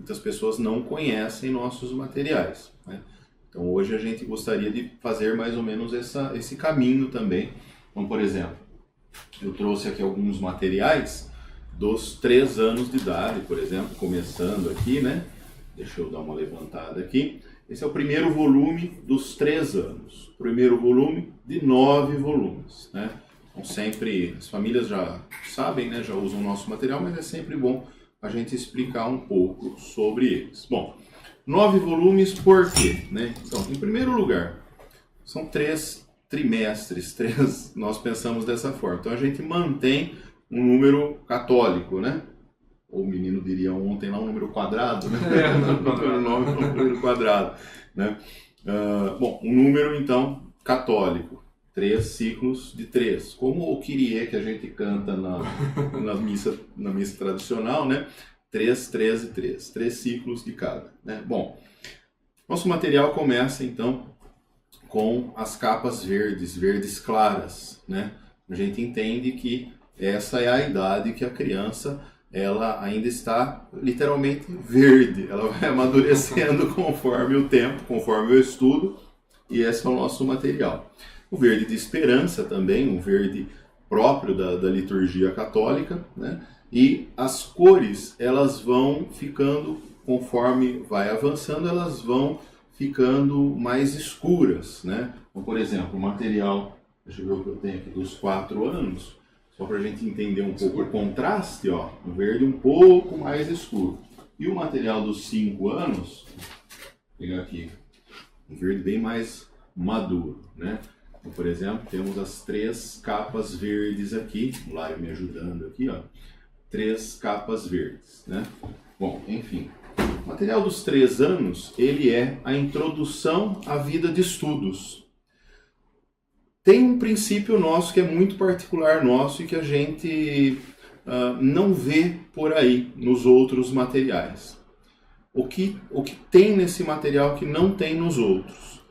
muitas pessoas não conhecem nossos materiais, né? Então hoje a gente gostaria de fazer mais ou menos esse caminho também. Então, por exemplo, eu trouxe aqui alguns materiais dos 3 anos de idade, por exemplo, começando aqui, né? Deixa eu dar uma levantada aqui. Esse é o primeiro volume dos 3 anos. Primeiro volume de 9 volumes, né? Então sempre, as famílias já sabem, né? Já usam o nosso material, mas é sempre bom a gente explicar um pouco sobre eles. Bom, 9 volumes por quê, né? Então, em primeiro lugar, são 3 trimestres, nós pensamos dessa forma. Então a gente mantém um número católico, né? Ou o menino diria ontem lá, um número quadrado, né? Um número quadrado, né? Bom, um número então católico, 3 ciclos de 3, como o Kyrie que a gente canta na missa tradicional, né? 3, 13, 3, 3 ciclos de cada, né? Bom, nosso material começa então com as capas verdes claras, né? A gente entende que essa é a idade que a criança ela ainda está literalmente verde, ela vai amadurecendo conforme o tempo, conforme o estudo, e esse é o nosso material. O verde de esperança também, um verde próprio da liturgia católica, né? E as cores, elas vão ficando, conforme vai avançando, elas vão ficando mais escuras, né? Então, por exemplo, o material, deixa eu ver o que eu tenho aqui, dos 4 anos, só para a gente entender um pouco o contraste, ó, o verde um pouco mais escuro. E o material dos 5 anos, vou pegar aqui, um verde bem mais maduro, né? Então, por exemplo, temos as 3 capas verdes aqui, o Lário me ajudando aqui, ó, 3 capas verdes, né? Bom, enfim, o material dos 3 anos, ele é a introdução à vida de estudos. Tem um princípio nosso que é muito particular nosso e que a gente não vê por aí nos outros materiais. O que tem nesse material que não tem nos outros?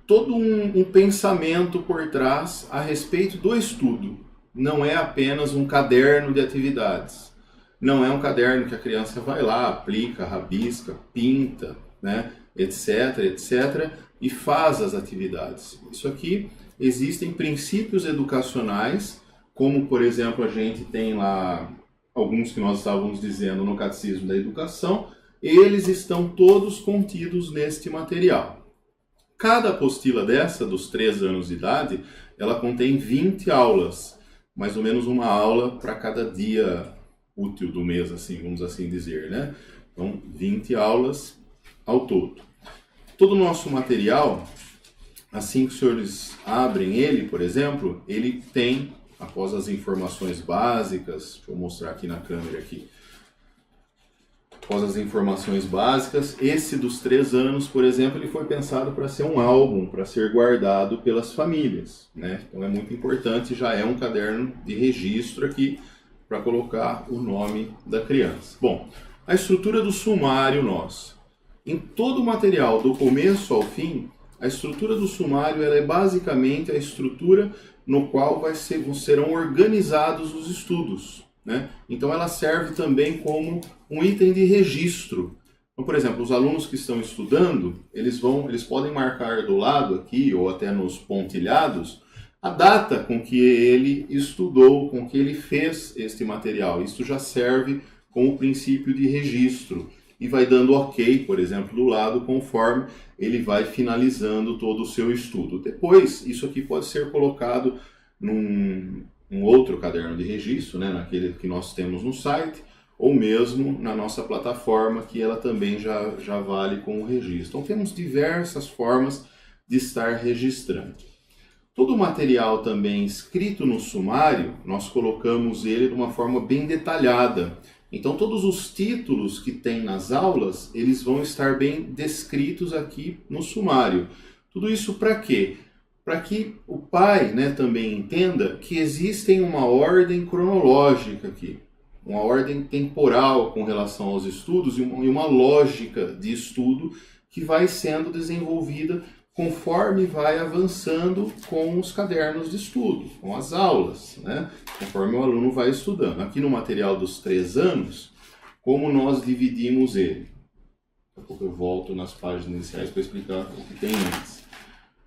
Todo um pensamento por trás a respeito do estudo. Não é apenas um caderno de atividades. Não é um caderno que a criança vai lá, aplica, rabisca, pinta, né, etc, etc, e faz as atividades. Isso aqui, existem princípios educacionais, como, por exemplo, a gente tem lá alguns que nós estávamos dizendo no Catecismo da Educação, eles estão todos contidos neste material. Cada apostila dessa, dos 3 anos de idade, ela contém 20 aulas, mais ou menos uma aula para cada dia útil do mês, assim, vamos assim dizer, né? Então, 20 aulas ao todo. Todo o nosso material, assim que os senhores abrem ele, por exemplo, ele tem, após as informações básicas, deixa eu mostrar aqui na câmera aqui, após as informações básicas, esse dos 3 anos, por exemplo, ele foi pensado para ser um álbum, para ser guardado pelas famílias, né? Então é muito importante, já é um caderno de registro aqui, para colocar o nome da criança. Bom, a estrutura do sumário nosso. Em todo o material, do começo ao fim, a estrutura do sumário ela é basicamente a estrutura no qual serão organizados os estudos, né? Então ela serve também como um item de registro. Então, por exemplo, os alunos que estão estudando, eles podem marcar do lado aqui, ou até nos pontilhados, a data com que ele estudou, com que ele fez este material. Isso já serve como princípio de registro e vai dando ok, por exemplo, do lado, conforme ele vai finalizando todo o seu estudo. Depois, isso aqui pode ser colocado num outro caderno de registro, né, naquele que nós temos no site, ou mesmo na nossa plataforma, que ela também já vale com o registro. Então temos diversas formas de estar registrando. Todo o material também escrito no sumário, nós colocamos ele de uma forma bem detalhada. Então todos os títulos que tem nas aulas, eles vão estar bem descritos aqui no sumário. Tudo isso para quê? Para que o pai, né, também entenda que existe uma ordem cronológica aqui, uma ordem temporal com relação aos estudos e uma lógica de estudo que vai sendo desenvolvida conforme vai avançando com os cadernos de estudo, com as aulas, né? Conforme o aluno vai estudando. Aqui no material dos 3 anos, como nós dividimos ele. Daqui a pouco eu volto nas páginas iniciais para explicar o que tem antes.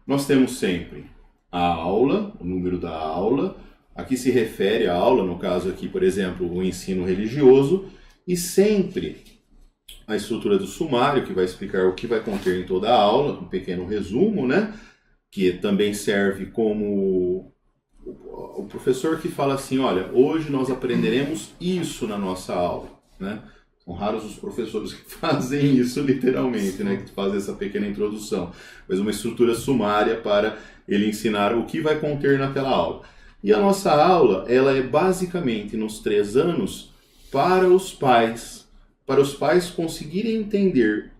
Nós temos sempre a aula, o número da aula. Aqui se refere à aula, no caso aqui, por exemplo, o ensino religioso. E sempre a estrutura do sumário, que vai explicar o que vai conter em toda a aula, um pequeno resumo, né? Que também serve como o professor que fala assim, olha, hoje nós aprenderemos isso na nossa aula, né? São raros os professores que fazem isso literalmente, né? Que fazem essa pequena introdução. Mas uma estrutura sumária para ele ensinar o que vai conter naquela aula. E a nossa aula, ela é basicamente nos 3 anos para os pais conseguirem entender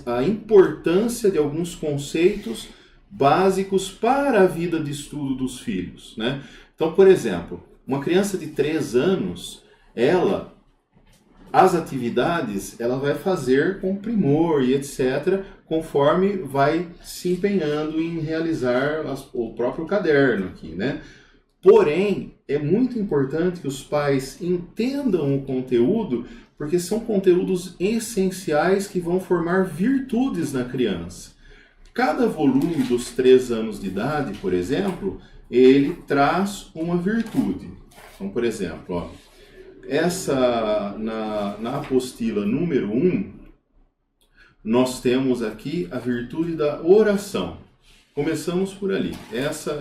a importância de alguns conceitos básicos para a vida de estudo dos filhos, né? Então, por exemplo, uma criança de 3 anos, as atividades ela vai fazer com primor e etc., conforme vai se empenhando em realizar o próprio caderno aqui, né? Porém, é muito importante que os pais entendam o conteúdo, porque são conteúdos essenciais que vão formar virtudes na criança. Cada volume dos 3 anos de idade, por exemplo, ele traz uma virtude. Então, por exemplo, ó, na apostila número 1, nós temos aqui a virtude da oração. Começamos por ali.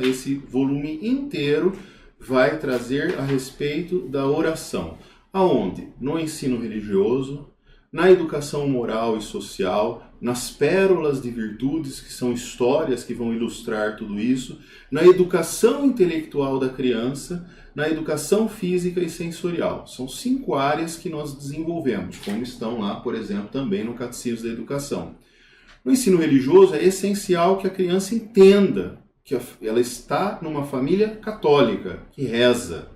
Esse volume inteiro vai trazer a respeito da oração. Aonde? No ensino religioso, na educação moral e social, nas pérolas de virtudes, que são histórias que vão ilustrar tudo isso, na educação intelectual da criança, na educação física e sensorial. São 5 áreas que nós desenvolvemos, como estão lá, por exemplo, também no Catecismo da Educação. No ensino religioso é essencial que a criança entenda que ela está numa família católica, que reza,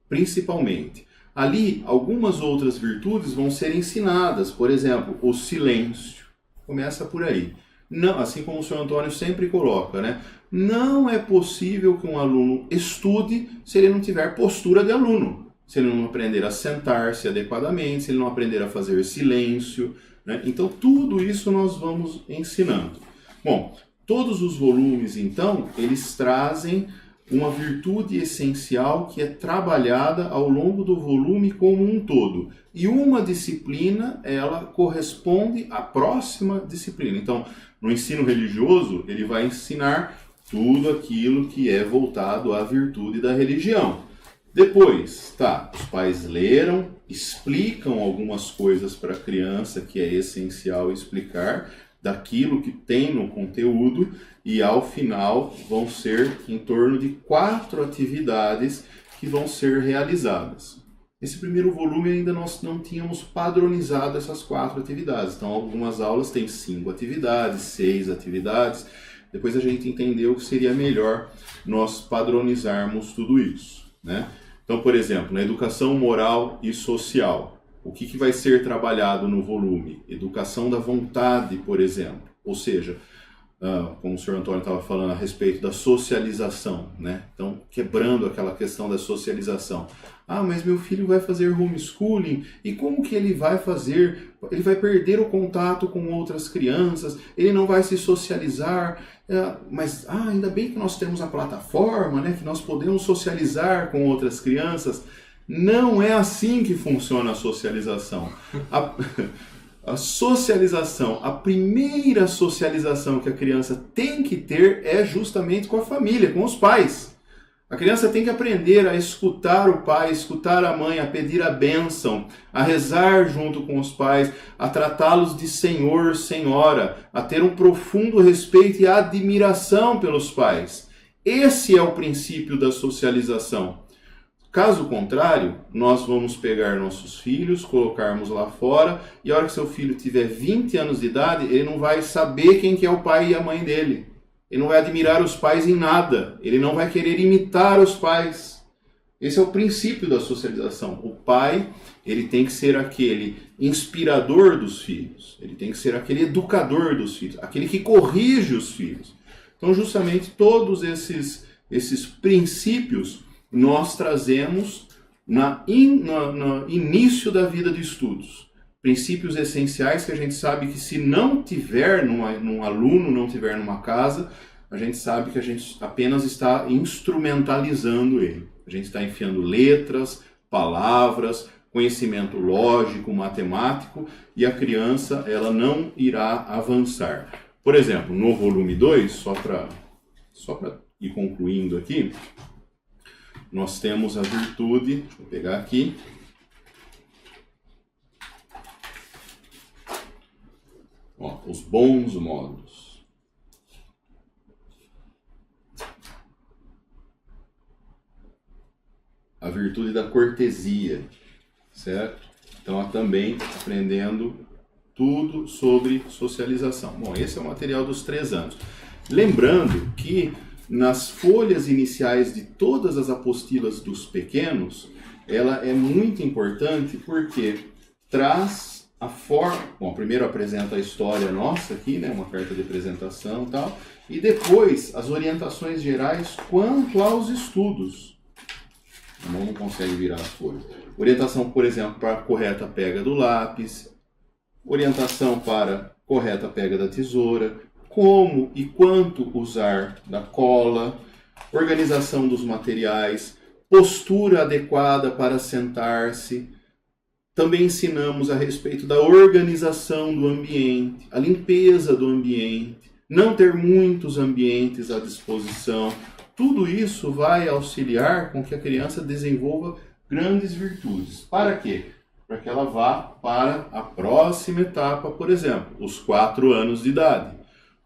principalmente. Ali, algumas outras virtudes vão ser ensinadas, por exemplo, o silêncio. Começa por aí. Não, assim como o senhor Antônio sempre coloca, né? Não é possível que um aluno estude se ele não tiver postura de aluno, se ele não aprender a sentar-se adequadamente, se ele não aprender a fazer silêncio, né? Então, tudo isso nós vamos ensinando. Bom, todos os volumes, então, eles trazem uma virtude essencial que é trabalhada ao longo do volume como um todo. E uma disciplina, ela corresponde à próxima disciplina. Então, no ensino religioso, ele vai ensinar tudo aquilo que é voltado à virtude da religião. Depois, os pais leram, explicam algumas coisas para a criança que é essencial explicar daquilo que tem no conteúdo e ao final vão ser em torno de 4 atividades que vão ser realizadas. Esse primeiro volume ainda nós não tínhamos padronizado essas 4 atividades, então algumas aulas têm 5 atividades, 6 atividades, depois a gente entendeu que seria melhor nós padronizarmos tudo isso, né? Então, por exemplo, na educação moral e social, o que vai ser trabalhado no volume? Educação da vontade, por exemplo. Ou seja, como o senhor Antônio estava falando a respeito da socialização, né? Então, quebrando aquela questão da socialização. Mas meu filho vai fazer homeschooling, e como que ele vai fazer? Ele vai perder o contato com outras crianças, ele não vai se socializar, mas ainda bem que nós temos a plataforma, né? Que nós podemos socializar com outras crianças. Não é assim que funciona a socialização. A socialização, a primeira socialização que a criança tem que ter é justamente com a família, com os pais. A criança tem que aprender a escutar o pai, escutar a mãe, a pedir a bênção, a rezar junto com os pais, a tratá-los de senhor, senhora, a ter um profundo respeito e admiração pelos pais. Esse é o princípio da socialização. Caso contrário, nós vamos pegar nossos filhos, colocarmos lá fora, e a hora que seu filho tiver 20 anos de idade, ele não vai saber quem que é o pai e a mãe dele. Ele não vai admirar os pais em nada. Ele não vai querer imitar os pais. Esse é o princípio da socialização. O pai, ele tem que ser aquele inspirador dos filhos. Ele tem que ser aquele educador dos filhos. Aquele que corrige os filhos. Então, justamente, todos esses princípios nós trazemos no início da vida de estudos. princípios essenciais que a gente sabe que se não tiver num aluno, não tiver numa casa, a gente sabe que a gente apenas está instrumentalizando ele. A gente está enfiando letras, palavras, conhecimento lógico, matemático, e a criança ela não irá avançar. Por exemplo, no volume 2, só para ir concluindo aqui, nós temos a virtude, deixa eu pegar aqui, ó, os bons modos. A virtude da cortesia, certo? Então, também aprendendo tudo sobre socialização. Bom, esse é o material dos 3 anos. Lembrando que nas folhas iniciais de todas as apostilas dos pequenos, ela é muito importante porque traz a forma... Bom, primeiro apresenta a história nossa aqui, né, uma carta de apresentação e tal, e depois as orientações gerais quanto aos estudos. A mão não consegue virar as folhas. Orientação, por exemplo, para a correta pega do lápis, orientação para correta pega da tesoura, como e quanto usar da cola, organização dos materiais, postura adequada para sentar-se. Também ensinamos a respeito da organização do ambiente, a limpeza do ambiente, não ter muitos ambientes à disposição. Tudo isso vai auxiliar com que a criança desenvolva grandes virtudes. Para quê? Para que ela vá para a próxima etapa, por exemplo, os 4 anos de idade.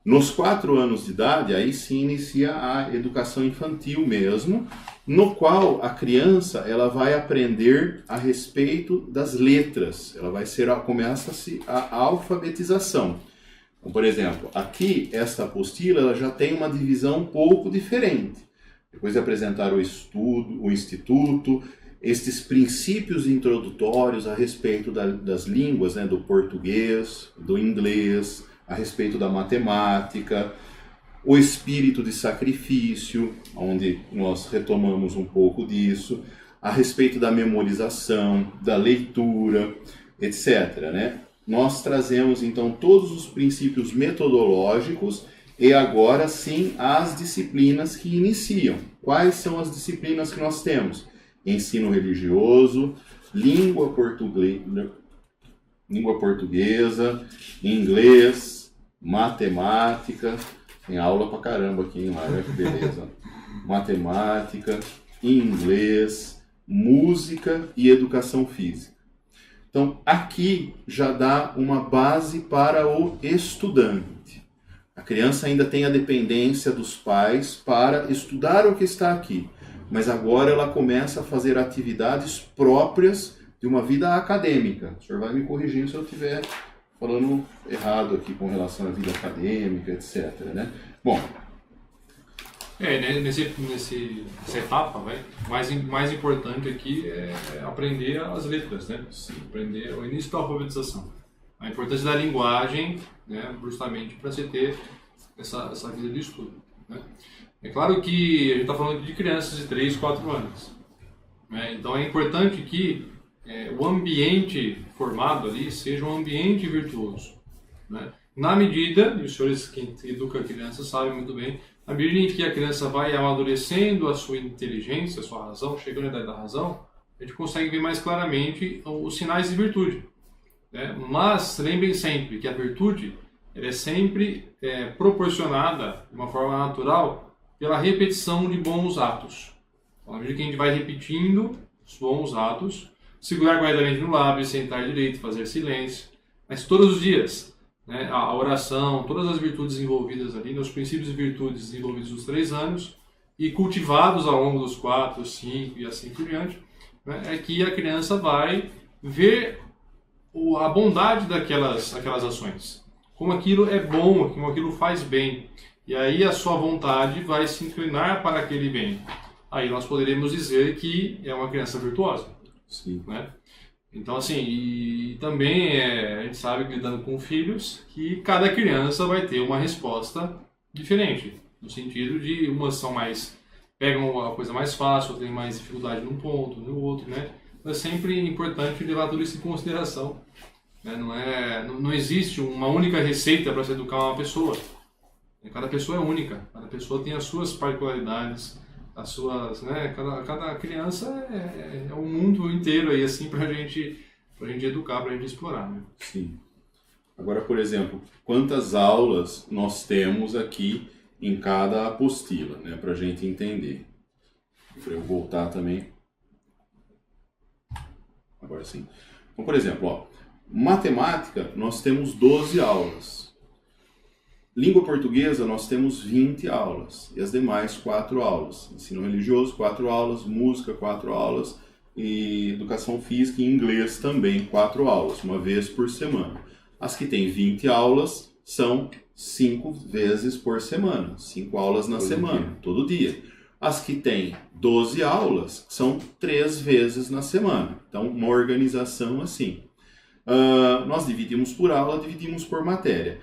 Nos 4 anos de idade, aí sim inicia a educação infantil mesmo, no qual a criança ela vai aprender a respeito das letras. Ela vai começa-se a alfabetização. Então, por exemplo, aqui esta apostila ela já tem uma divisão um pouco diferente. Depois de apresentar o estudo, o instituto, estes princípios introdutórios a respeito das línguas, né, do português, do inglês, a respeito da matemática, o espírito de sacrifício, onde nós retomamos um pouco disso, a respeito da memorização, da leitura, etc., né? Nós trazemos então todos os princípios metodológicos e agora sim as disciplinas que iniciam. Quais são as disciplinas que nós temos? Ensino religioso, língua portuguesa, inglês, matemática, tem aula pra caramba aqui, hein, Mário? Que beleza. Matemática, inglês, música e educação física. Então, aqui já dá uma base para o estudante. A criança ainda tem a dependência dos pais para estudar o que está aqui, mas agora ela começa a fazer atividades próprias de uma vida acadêmica. O senhor vai me corrigir se eu estiver falando errado aqui com relação à vida acadêmica, etc., né? Bom. Nessa etapa, o mais importante aqui é aprender as letras, né? Aprender o início da alfabetização. A importância da linguagem, né? Justamente para você ter essa vida de estudo, né? É claro que a gente está falando de crianças de 3, 4 anos, né? Então é importante que o ambiente formado ali seja um ambiente virtuoso, né? Na medida, e os senhores que educam a criança sabem muito bem, na medida em que a criança vai amadurecendo a sua inteligência, a sua razão, chegando à idade da razão, a gente consegue ver mais claramente os sinais de virtude, né? Mas lembrem sempre que a virtude ela é sempre proporcionada de uma forma natural pela repetição de bons atos. Então, na medida que a gente vai repetindo os bons atos, segurar guardadamente no lábio, sentar direito, fazer silêncio, mas todos os dias, né, a oração, todas as virtudes envolvidas ali, os princípios e virtudes desenvolvidos nos 3 anos e cultivados ao longo dos 4, 5 e assim por diante, né, é que a criança vai ver a bondade daquelas ações, como aquilo é bom, como aquilo faz bem, e aí a sua vontade vai se inclinar para aquele bem. Aí nós poderemos dizer que é uma criança virtuosa. Sim. Né? Então, assim, e também a gente sabe que lidando com filhos, que cada criança vai ter uma resposta diferente, no sentido de umas pegam uma coisa mais fácil, tem mais dificuldade num ponto, no outro, né? Então, é sempre importante levar tudo isso em consideração né? Não existe uma única receita para se educar uma pessoa. Cada pessoa é única, cada pessoa tem as suas particularidades, as suas, né? Cada criança é um mundo inteiro aí assim pra gente educar, pra gente explorar, né? Sim. Agora, por exemplo, quantas aulas nós temos aqui em cada apostila, né, para a gente entender. Para eu voltar também. Agora sim. Então, por exemplo, ó, matemática, nós temos 12 aulas. Língua portuguesa, nós temos 20 aulas. E as demais, 4 aulas. Ensino religioso, 4 aulas. Música, 4 aulas. E educação física e inglês também, 4 aulas, uma vez por semana. As que têm 20 aulas são 5 vezes por semana. 5 aulas na semana, todo dia. As que têm 12 aulas são 3 vezes na semana. Então, uma organização assim. Nós dividimos por aula, dividimos por matéria.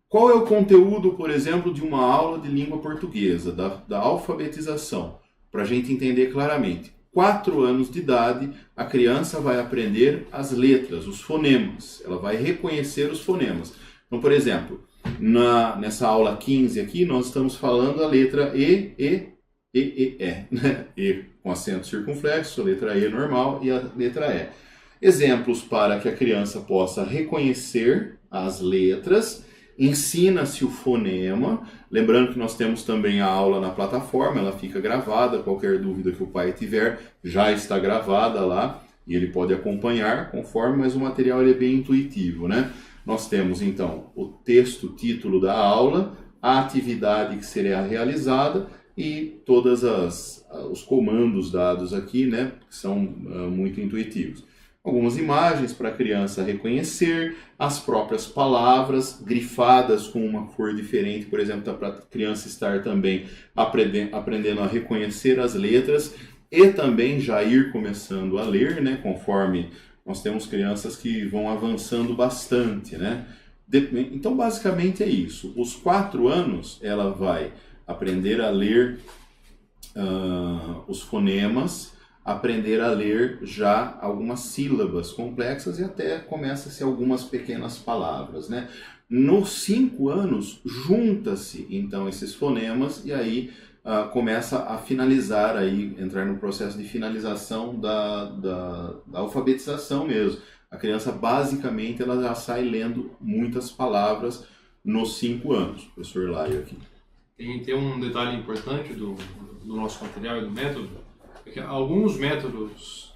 Qual é o conteúdo, por exemplo, de uma aula de língua portuguesa, da alfabetização? Para a gente entender claramente. 4 anos de idade, a criança vai aprender as letras, os fonemas. Ela vai reconhecer os fonemas. Então, por exemplo, nessa aula 15 aqui, nós estamos falando a letra E, né? E com acento circunflexo, a letra E normal e a letra E. Exemplos para que a criança possa reconhecer as letras. Ensina-se o fonema, lembrando que nós temos também a aula na plataforma, ela fica gravada, qualquer dúvida que o pai tiver já está gravada lá e ele pode acompanhar conforme, mas o material ele é bem intuitivo, né? Nós temos então o texto, o título da aula, a atividade que será realizada e todos os comandos dados aqui, né, que são muito intuitivos. Algumas imagens para a criança reconhecer, as próprias palavras grifadas com uma cor diferente, por exemplo, para a criança estar também aprendendo a reconhecer as letras e também já ir começando a ler, né, conforme nós temos crianças que vão avançando bastante, né? Então, basicamente é isso. Os 4 anos ela vai aprender a ler os fonemas, aprender a ler já algumas sílabas complexas e até começa-se algumas pequenas palavras, né? Nos 5 anos, junta-se então esses fonemas e aí começa a finalizar, aí, entrar no processo de finalização da alfabetização mesmo. A criança, basicamente, ela já sai lendo muitas palavras nos 5 anos. Professor Laio aqui. Tem um detalhe importante do nosso material e do método, é que alguns métodos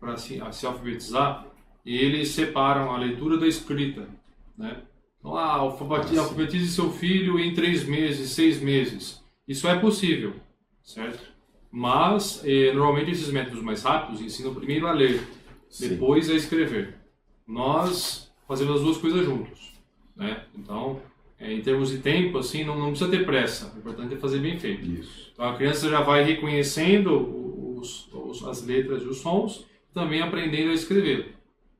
para se alfabetizar, eles separam a leitura da escrita, né? Então, alfabetize seu filho em 3 meses, 6 meses. Isso é possível, certo? Mas, normalmente, esses métodos mais rápidos ensinam primeiro a ler, depois a escrever. Nós fazemos as duas coisas juntos, né? Então, em termos de tempo, assim, não precisa ter pressa. O importante é fazer bem feito. Isso. Então, a criança já vai reconhecendo as letras e os sons, também aprendendo a escrever.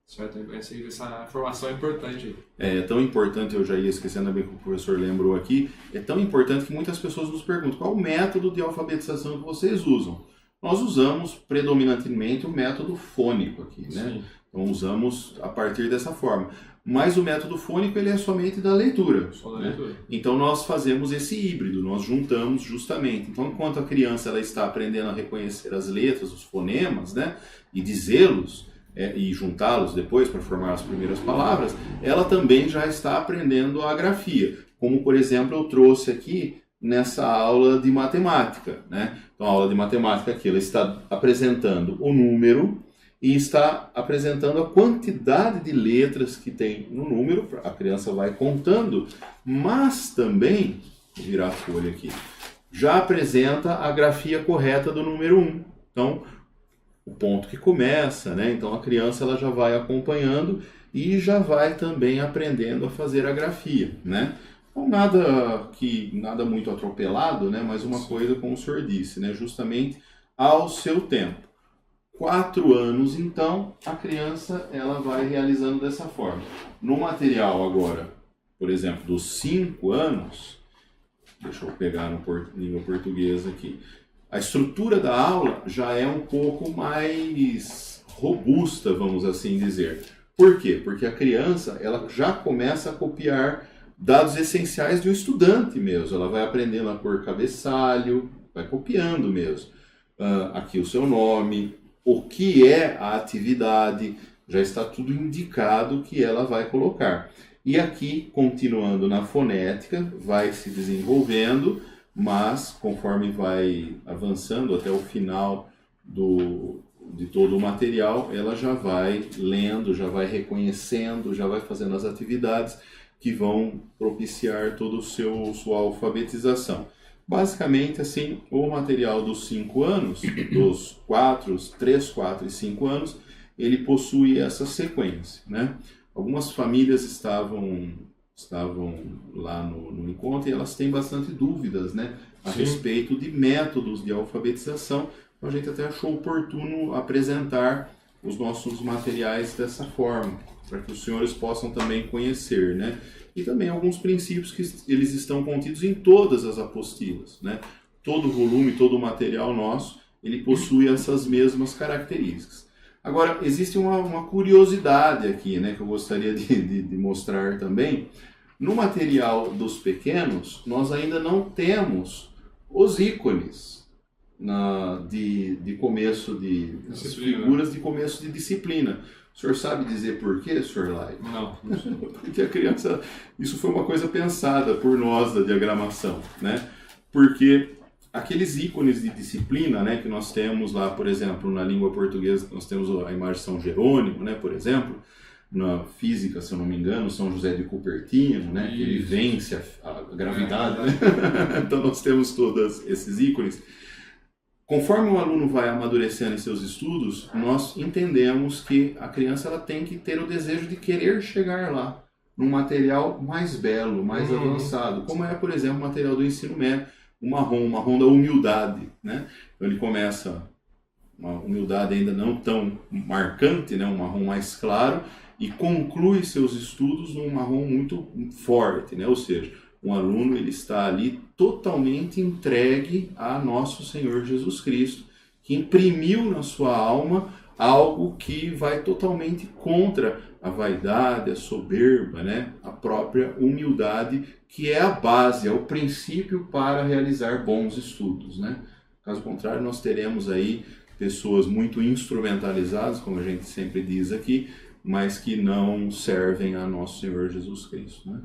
Certo? Essa informação é importante. É tão importante, eu já ia esquecendo bem que o professor lembrou aqui, é tão importante que muitas pessoas nos perguntam qual o método de alfabetização que vocês usam. Nós usamos predominantemente o método fônico aqui, né? Sim. Então usamos a partir dessa forma. Mas o método fônico ele é somente da leitura. Só da né? leitura. Então nós fazemos esse híbrido, nós juntamos justamente. Então enquanto a criança ela está aprendendo a reconhecer as letras, os fonemas, né? E dizê-los, e juntá-los depois para formar as primeiras palavras, ela também já está aprendendo a grafia. Como, por exemplo, eu trouxe aqui nessa aula de matemática, né? Então, a aula de matemática aqui, ela está apresentando o número e está apresentando a quantidade de letras que tem no número, a criança vai contando, mas também, vou virar a folha aqui, já apresenta a grafia correta do número 1. Então, o ponto que começa, né? Então a criança ela já vai acompanhando e já vai também aprendendo a fazer a grafia, né? Então nada muito atropelado, né? Mas uma coisa como o senhor disse, né? Justamente ao seu tempo. 4 anos, então, a criança ela vai realizando dessa forma. No material agora, por exemplo, dos 5 anos, deixa eu pegar no língua portuguesa aqui. A estrutura da aula já é um pouco mais robusta, vamos assim dizer. Por quê? Porque a criança ela já começa a copiar dados essenciais de um estudante mesmo. Ela vai aprendendo a pôr cabeçalho, vai copiando mesmo. Aqui o seu nome, o que é a atividade, já está tudo indicado que ela vai colocar. E aqui, continuando na fonética, vai se desenvolvendo, mas conforme vai avançando até o final de todo o material, ela já vai lendo, já vai reconhecendo, já vai fazendo as atividades que vão propiciar toda sua alfabetização. Basicamente, assim, o material dos 5 anos, dos 3, 4 e 5 anos, ele possui essa sequência, né? Algumas famílias estavam lá no encontro e elas têm bastante dúvidas, né, a respeito de métodos de alfabetização. Então a gente até achou oportuno apresentar os nossos materiais dessa forma, para que os senhores possam também conhecer, né? E também alguns princípios que eles estão contidos em todas as apostilas, né? Todo o volume, todo o material nosso, ele possui essas mesmas características. Agora, existe uma curiosidade aqui, né, que eu gostaria de mostrar também. No material dos pequenos, nós ainda não temos os ícones de começo as figuras de começo de disciplina. O senhor sabe dizer por quê, Sr. Lai? Não. Porque a criança, isso foi uma coisa pensada por nós da diagramação, né? Porque aqueles ícones de disciplina, né, que nós temos lá, por exemplo, na língua portuguesa, nós temos a imagem de São Jerônimo, né, por exemplo, na física, se eu não me engano, São José de Cupertino, né, que ele vence a gravidade, né? Então nós temos todos esses ícones. Conforme o aluno vai amadurecendo em seus estudos, nós entendemos que a criança ela tem que ter o desejo de querer chegar lá, num material mais belo, mais avançado, como é, por exemplo, o material do ensino médio, o marrom da humildade, né? Então ele começa uma humildade ainda não tão marcante, né? Um marrom mais claro, e conclui seus estudos num marrom muito forte, né? Ou seja, um aluno ele está ali totalmente entregue a nosso Senhor Jesus Cristo, que imprimiu na sua alma algo que vai totalmente contra a vaidade, a soberba, né? A própria humildade, que é a base, é o princípio para realizar bons estudos, né? Caso contrário, nós teremos aí pessoas muito instrumentalizadas, como a gente sempre diz aqui, mas que não servem a nosso Senhor Jesus Cristo, né?